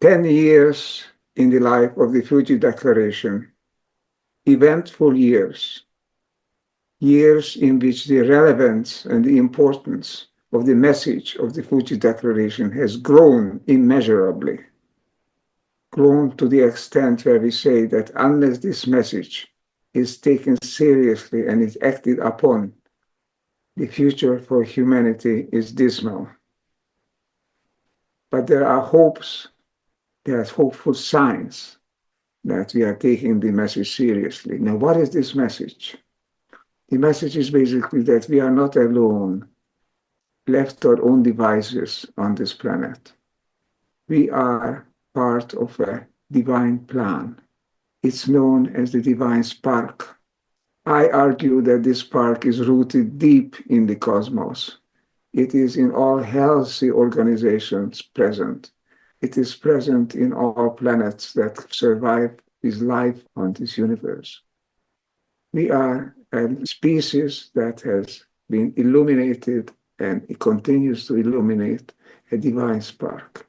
10 years in the life of the Fuji Declaration, eventful years, years in which the relevance and the importance of the message of the Fuji Declaration has grown immeasurably, grown to the extent where we say that unless this message is taken seriously and is acted upon, the future for humanity is dismal. But there are hopes, there are hopeful signs that we are taking the message seriously. Now, what is this message? The message is basically that we are not alone, left to our own devices on this planet. We are part of a divine plan. It's known as the divine spark. I argue that this spark is rooted deep in the cosmos. It is in all healthy organizations present. It is present in all planets that survive this life on this universe. We are a species that has been illuminated, and it continues to illuminate a divine spark.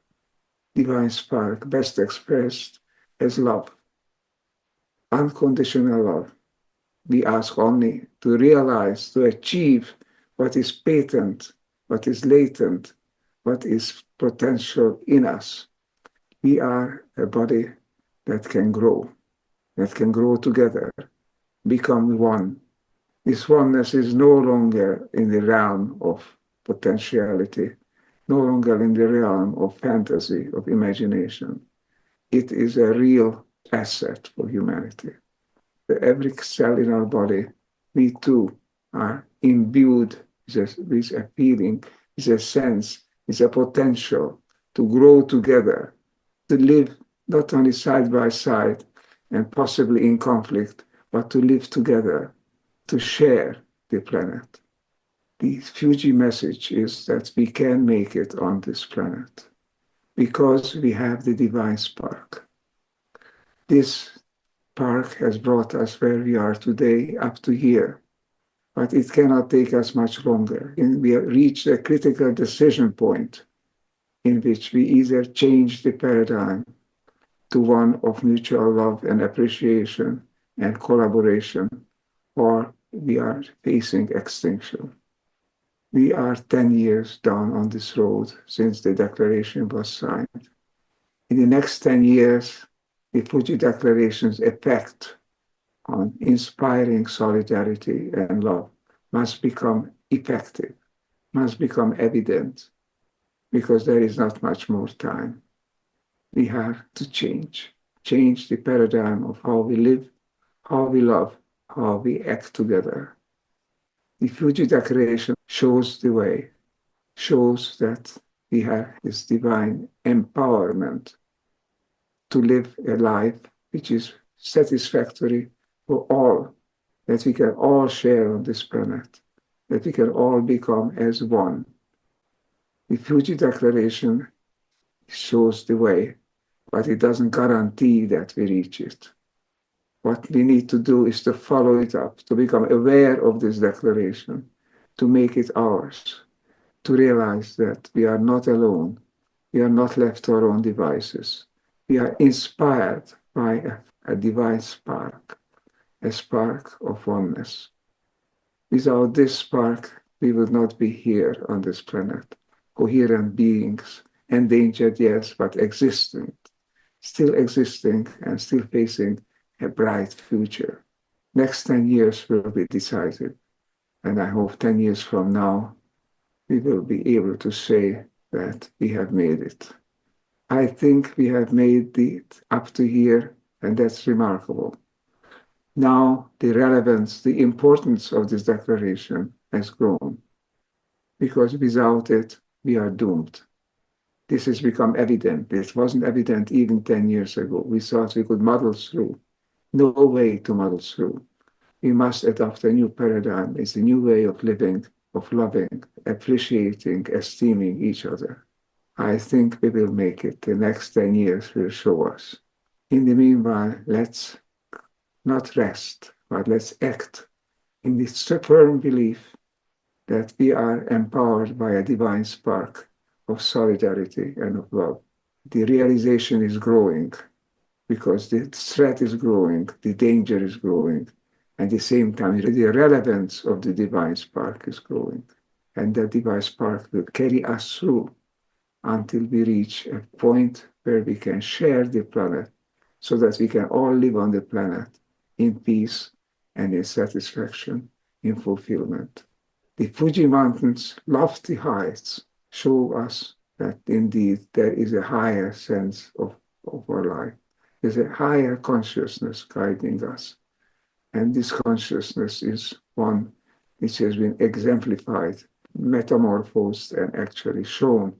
Divine spark, best expressed as love, unconditional love. We ask only to realize, to achieve what is patent, what is latent, what is potential in us. We are a body that can grow together, become one. This oneness is no longer in the realm of potentiality, no longer in the realm of fantasy, of imagination. It is a real asset for humanity. Every cell in our body, we too are imbued with a feeling, with a sense, with a potential to grow together, to live not only side by side and possibly in conflict, but to live together, to share the planet. The Fuji message is that we can make it on this planet because we have the divine spark. This spark has brought us where we are today, up to here, but it cannot take us much longer. We have reached a critical decision point in which we either change the paradigm to one of mutual love and appreciation and collaboration, or we are facing extinction. We are 10 years down on this road since the declaration was signed. In the next 10 years, the Fuji Declaration's effect on inspiring solidarity and love must become effective, must become evident, because there is not much more time. We have to change the paradigm of how we live, how we love, how we act together. The Fuji Declaration shows the way, shows that we have this divine empowerment to live a life which is satisfactory for all, that we can all share on this planet, that we can all become as one. The Fuji Declaration shows the way, but it doesn't guarantee that we reach it. What we need to do is to follow it up, to become aware of this declaration, to make it ours, to realize that we are not alone, we are not left to our own devices. We are inspired by a divine spark, a spark of oneness. Without this spark, we would not be here on this planet, coherent beings, endangered, yes, but existing, still existing and still facing a bright future. Next 10 years will be decisive, and I hope 10 years from now, we will be able to say that we have made it. I think we have made it up to here, and that's remarkable. Now, the relevance, the importance of this declaration has grown, because without it, we are doomed. This has become evident. This wasn't evident even 10 years ago. We thought we could muddle through. No way to muddle through. We must adopt a new paradigm. It's a new way of living, of loving, appreciating, esteeming each other. I think we will make it. The next 10 years will show us. In the meanwhile, let's not rest, but let's act in this firm belief that we are empowered by a divine spark of solidarity and of love. the realization is growing because the threat is growing, the danger is growing, and at the same time, the relevance of the divine spark is growing. And that divine spark will carry us through until we reach a point where we can share the planet so that we can all live on the planet in peace and in satisfaction, in fulfillment. The Fuji Mountains' lofty heights show us that indeed there is a higher sense of our life. There's a higher consciousness guiding us. And this consciousness is one which has been exemplified, metamorphosed, and actually shown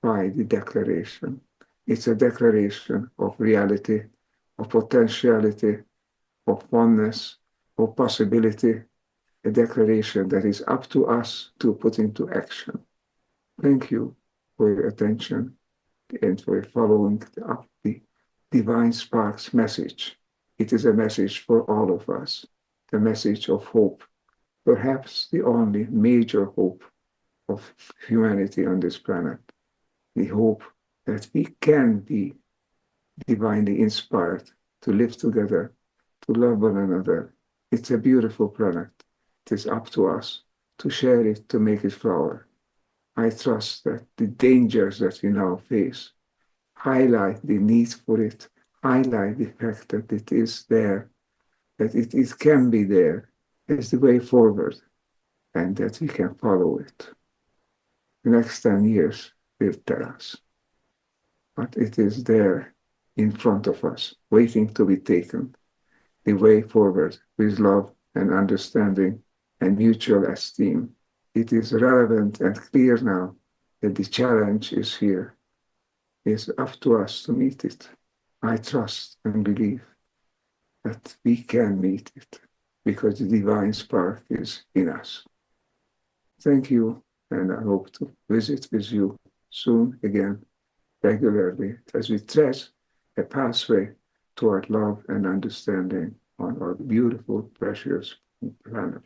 by the declaration. It's a declaration of reality, of potentiality, of oneness, of possibility, a declaration that is up to us to put into action. Thank you for your attention and for following up the Divine Spark's message. It is a message for all of us, the message of hope, perhaps the only major hope of humanity on this planet, the hope that we can be divinely inspired to live together, to love one another. It's a beautiful planet. It is up to us to share it, to make it flower. I trust that the dangers that we now face highlight the need for it, highlight the fact that it is there, that it can be there as the way forward, and that we can follow it. The next 10 years will tell us. But it is there in front of us, waiting to be taken, the way forward with love and understanding and mutual esteem. It is relevant and clear now that the challenge is here. It's up to us to meet it. I trust and believe that we can meet it because the divine spark is in us. Thank you, and I hope to visit with you soon again, regularly, as we tread a pathway toward love and understanding on our beautiful, precious planet.